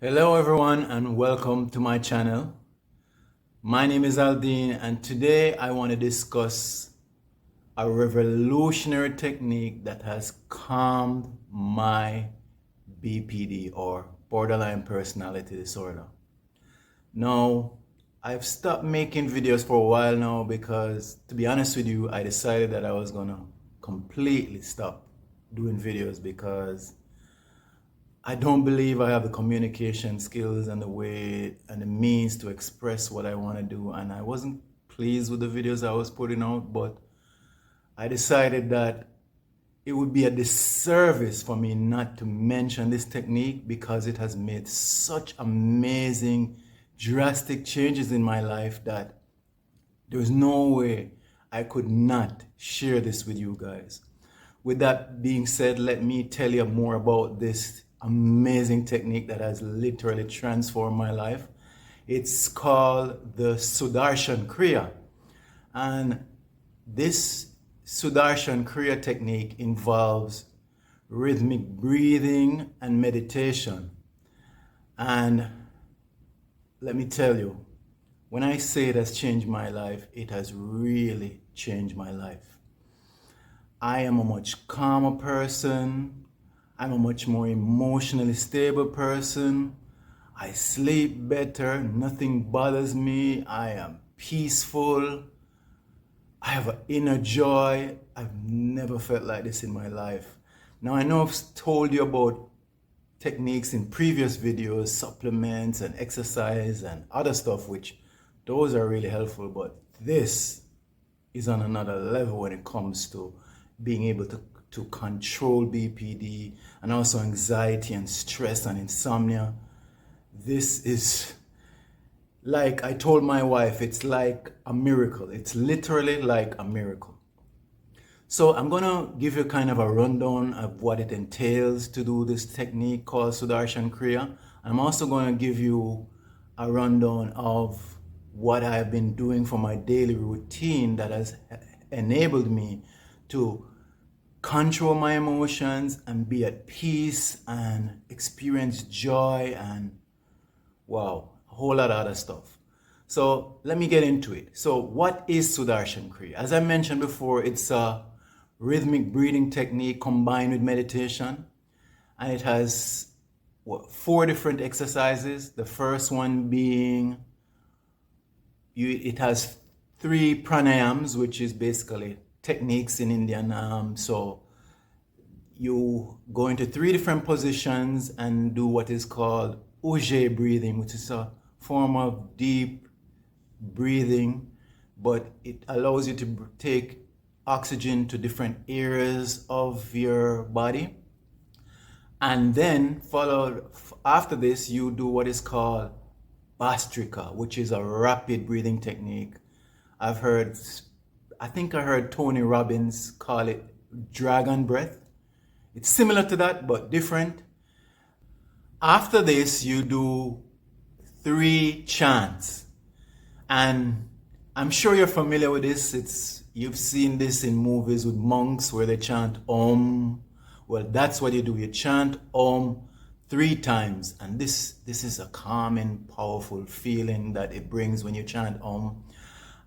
Hello everyone and welcome to my channel. My name is Aldine and today I want to discuss a revolutionary technique that has calmed my BPD or borderline personality disorder. Now, I've stopped making videos for a while now because, to be honest with you, I decided that I was gonna completely stop doing videos because I don't believe I have the communication skills and the way and the means to express what I want to do. And I wasn't pleased with the videos I was putting out, but I decided that it would be a disservice for me not to mention this technique because it has made such amazing, drastic changes in my life that there's no way I could not share this with you guys. With that being said, let me tell you more about this amazing technique that has literally transformed my life. It's called the Sudarshan Kriya. And this Sudarshan Kriya technique involves rhythmic breathing and meditation. And let me tell you, when I say it has changed my life, it has really changed my life. I am a much calmer person. I'm a much more emotionally stable person. I sleep better. Nothing bothers me. I am peaceful. I have an inner joy. I've never felt like this in my life. Now, I know I've told you about techniques in previous videos, supplements and exercise and other stuff, which those are really helpful, but this is on another level when it comes to being able to control BPD and also anxiety and stress and insomnia. This is, like I told my wife, it's like a miracle. It's literally like a miracle. So I'm gonna give you kind of a rundown of what it entails to do this technique called Sudarshan Kriya. I'm also gonna give you a rundown of what I have been doing for my daily routine that has enabled me to control my emotions and be at peace and experience joy and wow, a whole lot of other stuff. So let me get into it. So what is Sudarshan Kriya? As I mentioned before, it's a rhythmic breathing technique combined with meditation. And it has 4 different exercises. The first one being, it has 3 pranayams, which is basically techniques in Indian. So you go into 3 different positions and do what is called Ujjayi breathing, which is a form of deep breathing, but it allows you to take oxygen to different areas of your body. And then after this, you do what is called Bastrika, which is a rapid breathing technique. I think I heard Tony Robbins call it dragon breath. It's similar to that, but different. After this, you do 3 chants. And I'm sure you're familiar with this. You've seen this in movies with monks where they chant Om. Well, that's what you do. You chant Om 3 times. And this is a calming, powerful feeling that it brings when you chant Om.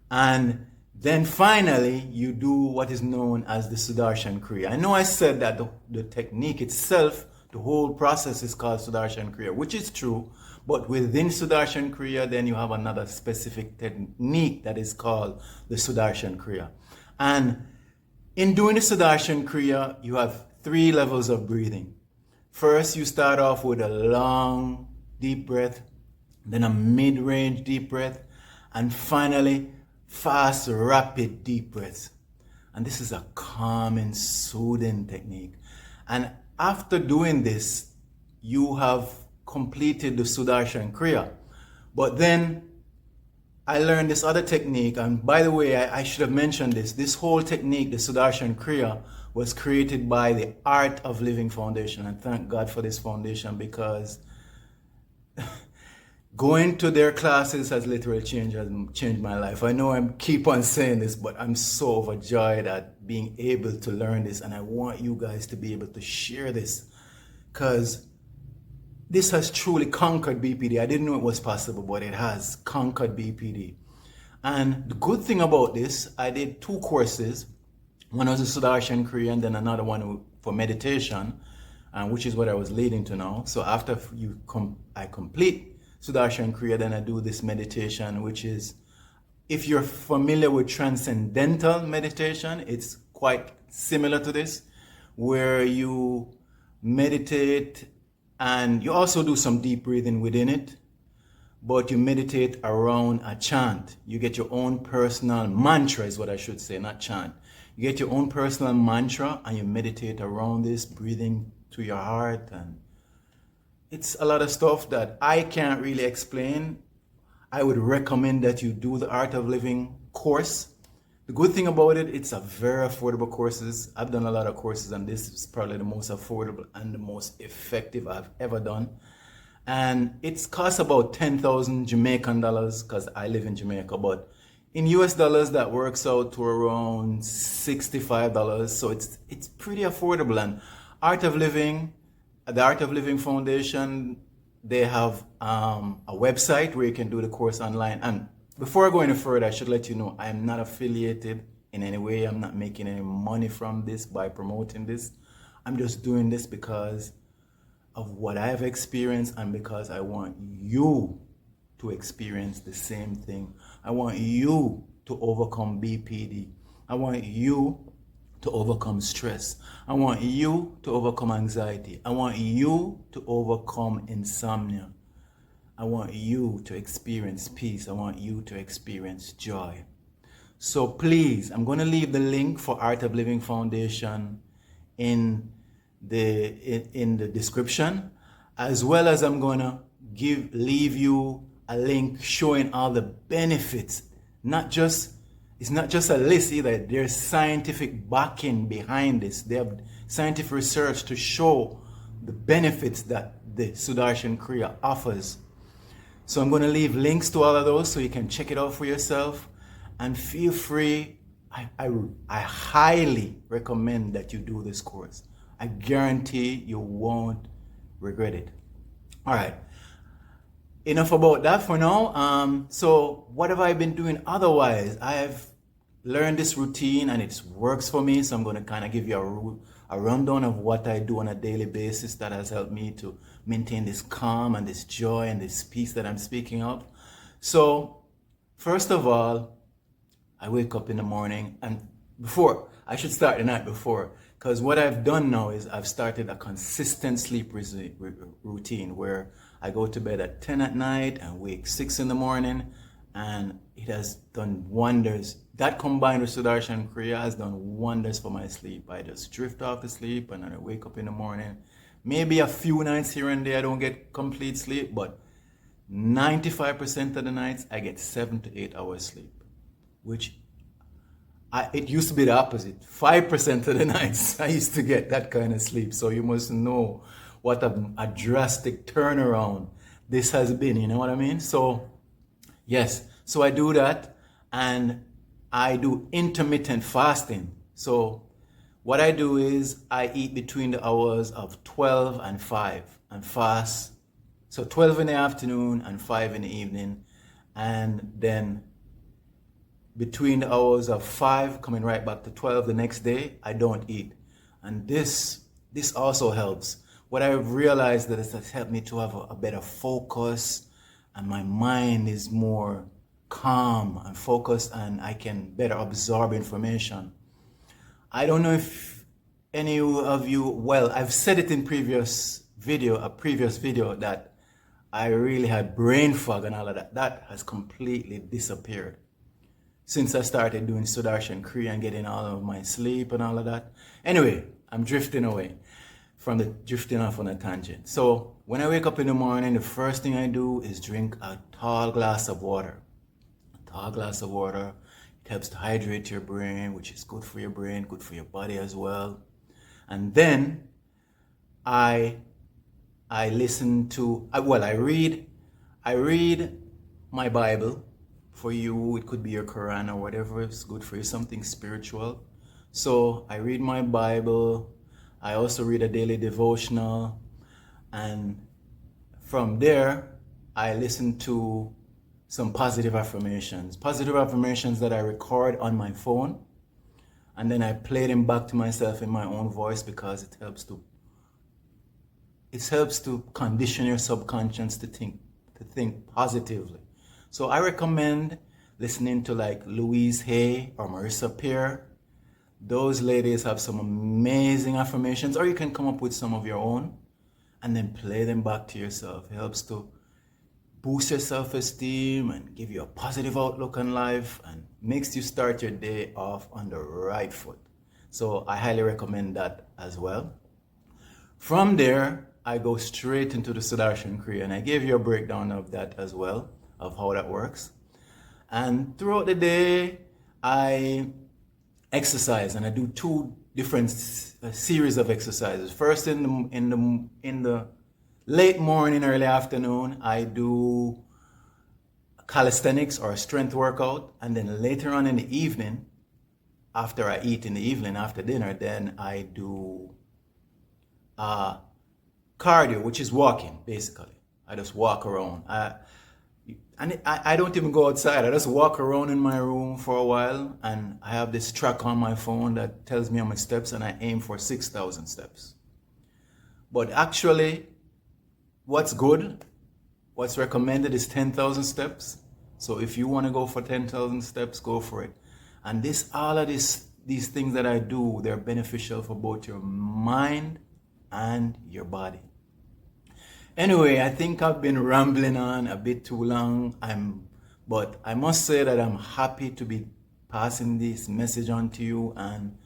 And then finally, you do what is known as the Sudarshan Kriya. I know I said that the technique itself, the whole process is called Sudarshan Kriya, which is true. But within Sudarshan Kriya, then you have another specific technique that is called the Sudarshan Kriya. And in doing the Sudarshan Kriya, you have 3 levels of breathing. First, you start off with a long, deep breath, then a mid-range deep breath, and finally, fast, rapid, deep breaths. And this is a calming, soothing technique. And after doing this, you have completed the Sudarshan Kriya. But then I learned this other technique. And by the way, I should have mentioned this. This whole technique, the Sudarshan Kriya, was created by the Art of Living Foundation. And thank God for this foundation because going to their classes has literally changed my life. I know I keep on saying this, but I'm so overjoyed at being able to learn this. And I want you guys to be able to share this because this has truly conquered BPD. I didn't know it was possible, but it has conquered BPD. And the good thing about this, I did 2 courses. One was a Sudarshan Kriya and then another one for meditation, which is what I was leading to now. So after I complete Sudarshan Kriya, then I do this meditation, which is, if you're familiar with transcendental meditation, it's quite similar to this, where you meditate and you also do some deep breathing within it, but you meditate around a chant. You get your own personal mantra, is what I should say, not chant. You get your own personal mantra and you meditate around this, breathing to your heart. And it's a lot of stuff that I can't really explain. I would recommend that you do the Art of Living course. The good thing about it, it's a very affordable courses. I've done a lot of courses and this is probably the most affordable and the most effective I've ever done. And it's cost about 10,000 Jamaican dollars because I live in Jamaica, but in US dollars that works out to around $65. So it's pretty affordable. And the Art of Living Foundation, they have a website where you can do the course online. And before I go any further, I should let you know I am not affiliated in any way. I'm not making any money from this by promoting this. I'm just doing this because of what I have experienced and because I want you to experience the same thing. I want you to overcome BPD. I want you to overcome stress. I want you to overcome anxiety. I want you to overcome insomnia. I want you to experience peace. I want you to experience joy. So please, I'm going to leave the link for Art of Living Foundation in the description, as well as I'm going to leave you a link showing all the benefits. It's not just a list either. There's scientific backing behind this. They have scientific research to show the benefits that the Sudarshan Kriya offers. So I'm going to leave links to all of those so you can check it out for yourself. And feel free, I highly recommend that you do this course. I guarantee you won't regret it. All right. Enough about that for now. So what have I been doing otherwise? I've learned this routine and it works for me. So I'm going to kind of give you a rundown of what I do on a daily basis that has helped me to maintain this calm and this joy and this peace that I'm speaking of. So first of all, I wake up in the morning, and I should start the night before, because what I've done now is I've started a consistent sleep routine where I go to bed at 10 at night and wake 6 in the morning, and it has done wonders. That combined with Sudarshan Kriya has done wonders for my sleep. I just drift off to sleep and then I wake up in the morning. Maybe a few nights here and there I don't get complete sleep, but 95% of the nights I get 7 to 8 hours sleep, which it used to be the opposite. 5% of the nights I used to get that kind of sleep. So you must know what a drastic turnaround this has been, you know what I mean? So yes, so I do that, and I do intermittent fasting. So what I do is I eat between the hours of 12 and 5 and fast. So 12 in the afternoon and 5 in the evening, and then between the hours of 5 coming right back to 12 the next day, I don't eat. And this also helps. What I've realized that it has helped me to have a better focus, and my mind is more calm and focused, and I can better absorb information. I don't know if any of you, well, I've said it in a previous video that I really had brain fog and all of that. That has completely disappeared since I started doing Sudarshan Kriya and getting all of my sleep and all of that. Anyway, I'm drifting off on a tangent. So when I wake up in the morning, the first thing I do is drink a tall glass of water. A tall glass of water. It helps to hydrate your brain, which is good for your brain, good for your body as well. And then I read my Bible. For you, it could be your Quran or whatever is good for you, something spiritual. So I read my Bible. I also read a daily devotional, and From there, I listen to some positive affirmations that I record on my phone, and then I play them back to myself in my own voice, because it helps to condition your subconscious to think positively. So I recommend listening to like Louise Hay or Marissa Peer. Those ladies have some amazing affirmations, or you can come up with some of your own and then play them back to yourself. It helps to boost your self-esteem and give you a positive outlook on life, and makes you start your day off on the right foot. So I highly recommend that as well. From there, I go straight into the Sudarshan Kriya, and I gave you a breakdown of that as well, of how that works. And throughout the day, I exercise, and I do two different series of exercises. First, in the late morning, early afternoon, I do calisthenics or a strength workout, and then later on in the evening, after I eat in the evening, after dinner, then I do cardio, which is walking, basically. I just walk around. I don't even go outside. I just walk around in my room for a while, and I have this track on my phone that tells me how many steps, and I aim for 6,000 steps. But actually, what's recommended is 10,000 steps. So if you want to go for 10,000 steps, go for it. And all of these things that I do, they're beneficial for both your mind and your body. Anyway, I think I've been rambling on a bit too long. But I must say that I'm happy to be passing this message on to you. And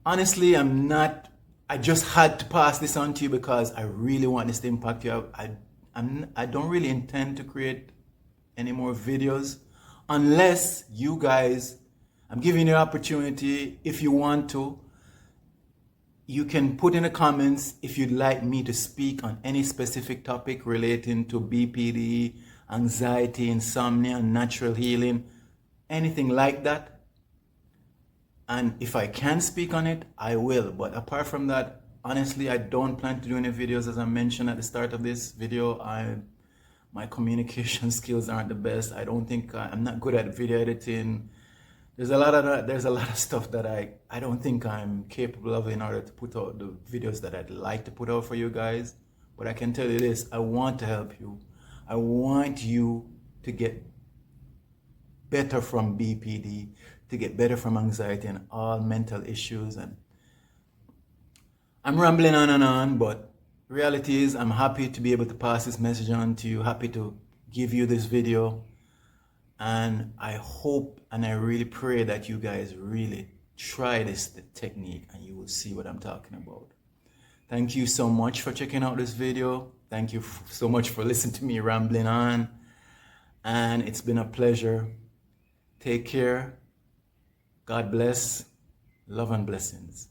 honestly, I just had to pass this on to you because I really want this to impact you. I don't really intend to create any more videos unless you guys, I'm giving you an opportunity. If you want to, you can put in the comments if you'd like me to speak on any specific topic relating to BPD, anxiety, insomnia, natural healing, anything like that. And if I can speak on it, I will. But apart from that, honestly, I don't plan to do any videos. As I mentioned at the start of this video, my communication skills aren't the best. I'm not good at video editing. There's a lot of stuff that I don't think I'm capable of in order to put out the videos that I'd like to put out for you guys. But I can tell you this, I want to help you. I want you to get better from BPD, to get better from anxiety and all mental issues. And I'm rambling on and on, but reality is I'm happy to be able to pass this message on to you, happy to give you this video. And I hope and I really pray that you guys really try this technique and you will see what I'm talking about. Thank you so much for checking out this video. Thank you so much for listening to me rambling on. And it's been a pleasure. Take care. God bless. Love and blessings.